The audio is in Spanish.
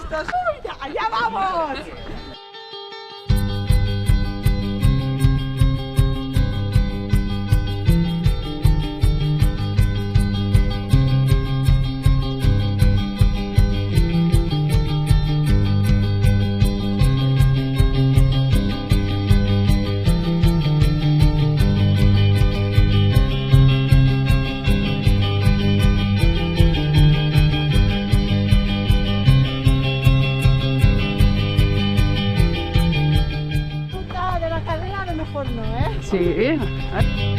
listos. ¡Uy, allá vamos! De la carrera a lo mejor no, ¿eh? Sí.